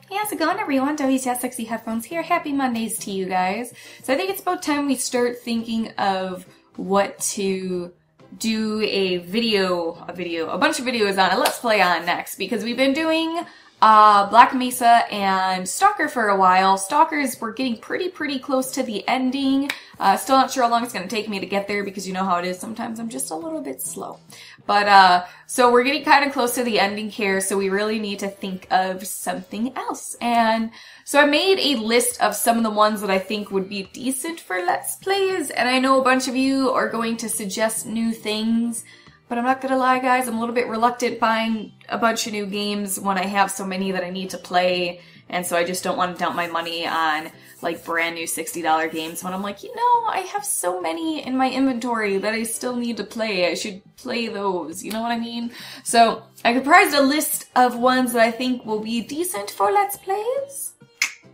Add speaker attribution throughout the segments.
Speaker 1: Hey, how's it going, everyone? WTFSexyHeadphones here. Happy Mondays to you guys. So I think it's about time we start thinking of what to do a bunch of videos on, a Let's Play on next, because we've been doing Black Mesa and Stalker for a while. Stalkers, we're getting pretty close to the ending. Still not sure how long it's going to take me to get there because you know how it is. Sometimes I'm just a little bit slow. But, so we're getting kind of close to the ending here, so we really need to think of something else. And so I made a list of some of the ones that I think would be decent for Let's Plays, and I know a bunch of you are going to suggest new things. But I'm not gonna lie, guys, I'm a little bit reluctant buying a bunch of new games when I have so many that I need to play, and so I just don't want to dump my money on, like, brand new $60 games when I'm like, you know, I have so many in my inventory that I still need to play. I should play those, you know what I mean? So, I comprised a list of ones that I think will be decent for Let's Plays.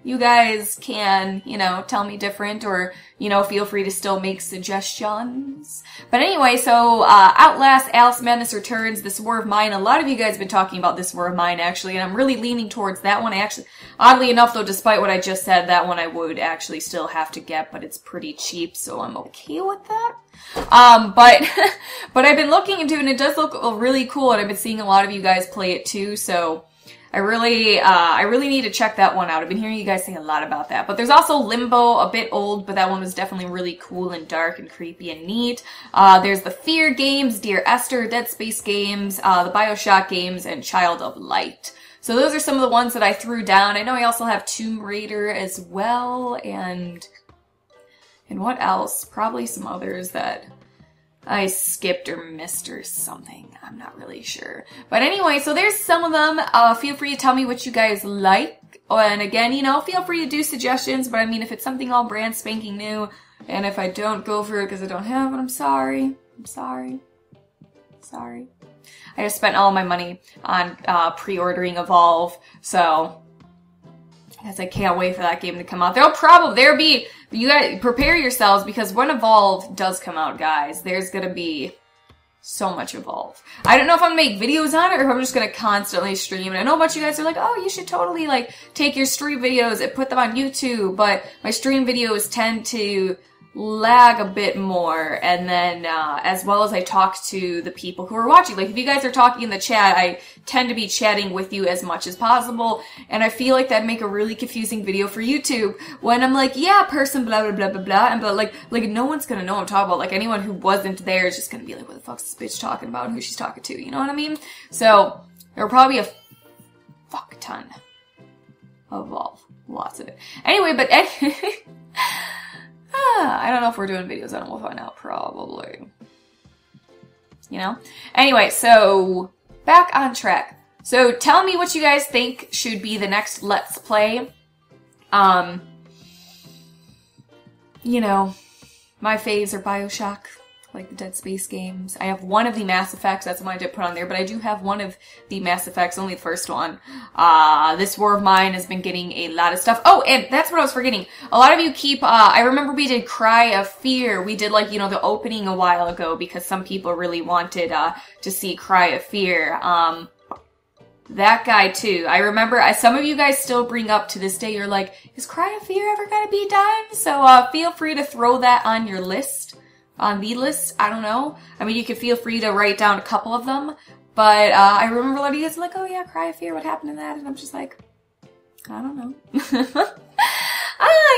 Speaker 1: You guys can, you know, tell me different or, you know, feel free to still make suggestions. But anyway, so, Outlast, Alice Madness Returns, This War of Mine. A lot of you guys have been talking about This War of Mine, actually, and I'm really leaning towards that one. I actually, oddly enough, though, despite what I just said, that one I would actually still have to get, but it's pretty cheap, so I'm okay with that. But I've been looking into it, and it does look really cool, and I've been seeing a lot of you guys play it, too, so I really need to check that one out. I've been hearing you guys say a lot about that. But there's also Limbo, a bit old, but that one was definitely really cool and dark and creepy and neat. There's the Fear games, Dear Esther, Dead Space games, the BioShock games, and Child of Light. So those are some of the ones that I threw down. I know I also have Tomb Raider as well, and what else? Probably some others that I skipped or missed or something. I'm not really sure. But anyway, so there's some of them. Feel free to tell me what you guys like. And again, you know, feel free to do suggestions. But I mean, if it's something all brand spanking new, and if I don't go for it because I don't have it, I'm sorry. I'm sorry. Sorry. I just spent all my money on pre-ordering Evolve, so I guess I can't wait for that game to come out. You guys prepare yourselves because when Evolve does come out, guys, there's gonna be so much Evolve. I don't know if I'm gonna make videos on it or if I'm just gonna constantly stream. And I know a bunch of you guys are like, oh, you should totally like take your stream videos and put them on YouTube, but my stream videos tend to lag a bit more, and then as well as I talk to the people who are watching. Like if you guys are talking in the chat, I tend to be chatting with you as much as possible, and I feel like that'd make a really confusing video for YouTube when I'm like, yeah, person blah blah blah blah blah, and but like no one's gonna know what I'm talking about. Like anyone who wasn't there is just gonna be like, what the fuck's this bitch talking about and who she's talking to, you know what I mean? So there will probably be a fuck ton of Evolve. Lots of it. Anyway, but I don't know if we're doing videos on it. We'll find out, probably. You know? Anyway, so back on track. So tell me what you guys think should be the next Let's Play. You know, my faves are BioShock, like the Dead Space games. I have one of the Mass Effects, that's the one I did put on there, but I do have one of the Mass Effects, only the first one. This War of Mine has been getting a lot of stuff. Oh, and that's what I was forgetting. A lot of you keep, I remember we did Cry of Fear. We did, like, you know, the opening a while ago because some people really wanted, to see Cry of Fear. That guy too. I remember, some of you guys still bring up to this day, you're like, is Cry of Fear ever gonna be done? So, feel free to throw that on your list. On the list, I don't know. I mean, you could feel free to write down a couple of them, but I remember a lot of you guys like, oh yeah, Cry of Fear, what happened to that? And I'm just like, I don't know.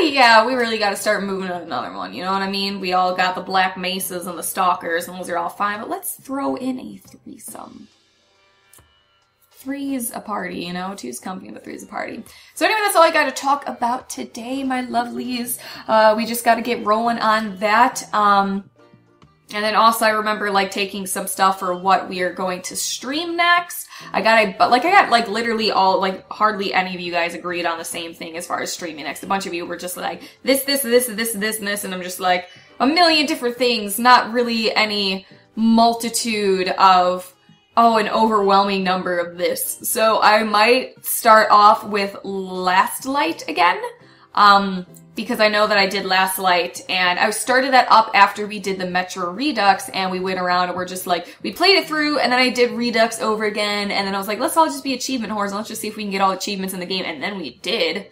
Speaker 1: Yeah, we really gotta start moving on another one, you know what I mean? We all got the Black Mesas and the Stalkers, and those are all fine, but let's throw in a threesome. Three's a party, you know? Two's company, but three's a party. So anyway, that's all I got to talk about today, my lovelies. We just got to get rolling on that. And then also I remember, like, taking some stuff for what we are going to stream next. I got literally all, like, hardly any of you guys agreed on the same thing as far as streaming next. A bunch of you were just like, this, and this, and I'm just like, a million different things, not really any multitude of, oh, an overwhelming number of this. So I might start off with Last Light again. because I know that I did Last Light, and I started that up after we did the Metro Redux, and we went around and we're just like, we played it through, and then I did Redux over again, and then I was like, let's all just be achievement whores, and let's just see if we can get all achievements in the game, and then we did.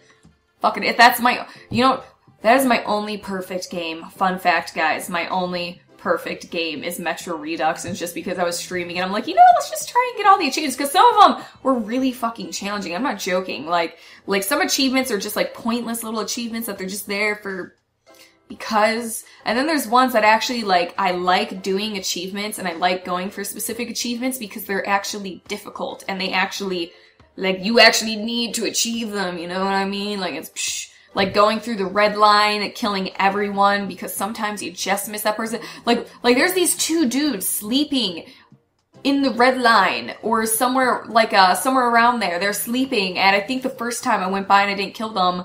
Speaker 1: Fucking, if that's my, you know, that is my only perfect game. Fun fact, guys, my only perfect game is Metro Redux, and it's just because I was streaming and I'm like, you know what, let's just try and get all the achievements, because some of them were really fucking challenging. I'm not joking. Like some achievements are just like pointless little achievements that they're just there for because, and then there's ones that actually like, I like doing achievements and I like going for specific achievements because they're actually difficult and they actually, like, you actually need to achieve them, you know what I mean? Like, it's like going through the red line, killing everyone because sometimes you just miss that person. Like there's these two dudes sleeping in the red line or somewhere, like, somewhere around there. They're sleeping, and I think the first time I went by and I didn't kill them,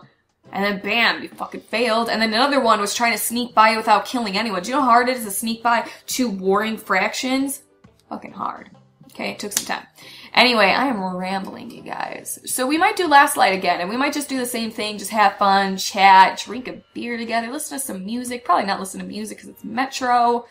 Speaker 1: and then bam, you fucking failed. And then another one was trying to sneak by without killing anyone. Do you know how hard it is to sneak by two warring fractions? Fucking hard. Okay, it took some time. Anyway, I am rambling, you guys. So we might do Last Light again, and we might just do the same thing, just have fun, chat, drink a beer together, listen to some music. Probably not listen to music because it's Metro.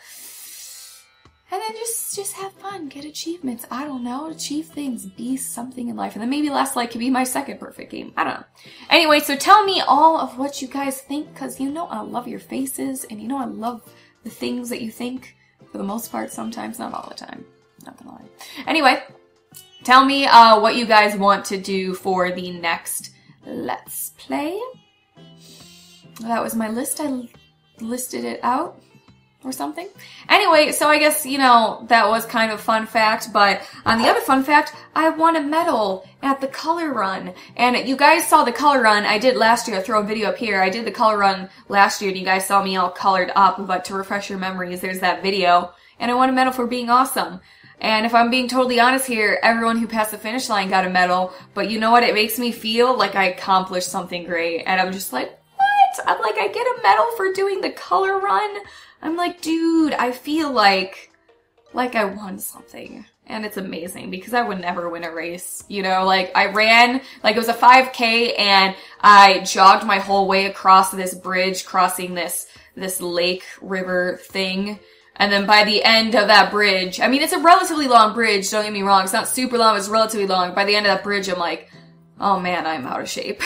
Speaker 1: And then just have fun, get achievements. I don't know, achieve things, be something in life. And then maybe Last Light could be my second perfect game. I don't know. Anyway, so tell me all of what you guys think, because you know I love your faces, and you know I love the things that you think, for the most part, sometimes, not all the time. Not gonna lie. Anyway, tell me what you guys want to do for the next Let's Play. That was my list. I listed it out or something. Anyway, so I guess, you know, that was kind of fun fact, but on the other fun fact, I won a medal at the color run. And you guys saw the color run I did last year. I'll throw a video up here. I did the color run last year and you guys saw me all colored up, but to refresh your memories, there's that video. And I won a medal for being awesome. And if I'm being totally honest here, everyone who passed the finish line got a medal, but you know what? It makes me feel like I accomplished something great. And I'm just like, what? I'm like, I get a medal for doing the color run? I'm like, dude, I feel like I won something. And it's amazing because I would never win a race. You know, like I ran, like it was a 5K and I jogged my whole way across this bridge, crossing this lake river thing. And then by the end of that bridge, I mean, it's a relatively long bridge, don't get me wrong. It's not super long, it's relatively long. By the end of that bridge, I'm like, oh man, I'm out of shape.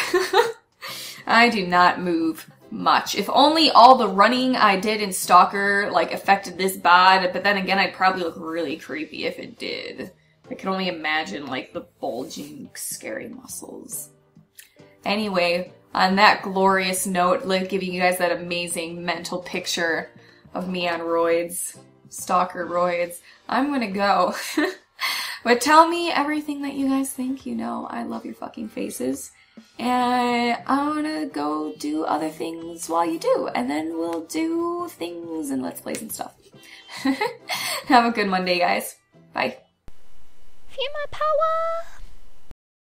Speaker 1: I do not move much. If only all the running I did in Stalker, like, affected this bod, but then again, I'd probably look really creepy if it did. I can only imagine, like, the bulging, scary muscles. Anyway, on that glorious note, like, giving you guys that amazing mental picture of me on roids, Stalker roids, I'm gonna go. But tell me everything that you guys think. You know, I love your fucking faces. And I'm gonna go do other things while you do. And then we'll do things and Let's Plays and stuff. Have a good Monday, guys. Bye.
Speaker 2: Feel my power!